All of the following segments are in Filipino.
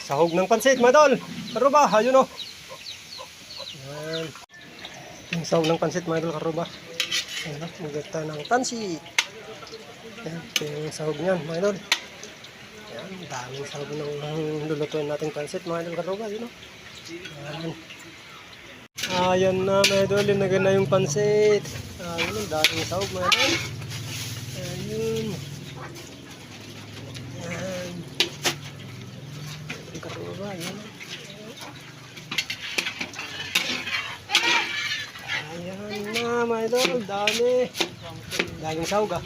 Sahog ng pansit, mga idol. Karuba, ayun o. Yan. Yung sahog ng pansit, mga idol, karuba. Ayan o, maganda ng pansit. Yan, yung sahog niyan, mga idol. Yan, daming sahog ng lulutuin nating pansit, mga idol, karuba. Ayun o. Yan. Ayan na, mga idol, linagay na yung pansit. Ayun, daming sahog, mga idol. Ayun. Yan. Yung karuba, ayun. Ayan na, mga idol, dami. Daming sahog ah.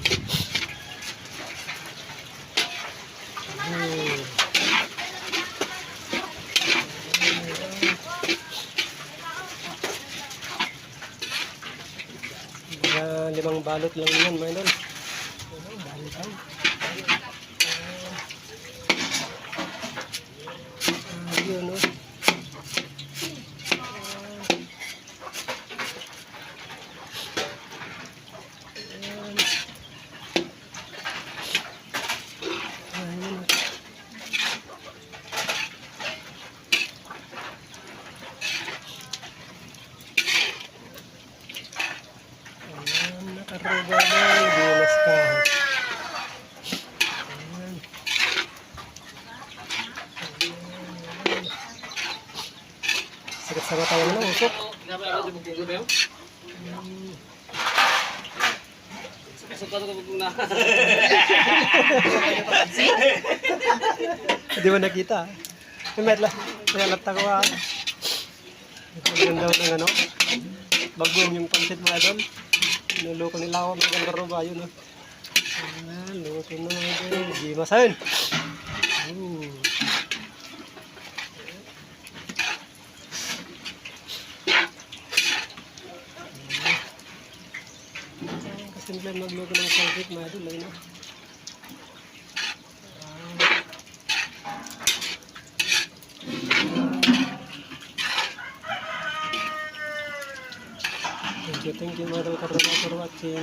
Limang balot lang yan, mga idol. Dami sahog. Ayun o. Nakaruba na, bilas ka. Ayan. Sakit sa mata mo na, usok. Hindi mo nakita. May halata ko ah. Maganda ng ano. Bagong yung pansit mga idol. Niloko nila ako ng karuba yun. Ayan, luto na mga idol. Gimasan. Kasi nila magluto ng pansit mga idol. Ayun o. Thank you mga idol, for watching.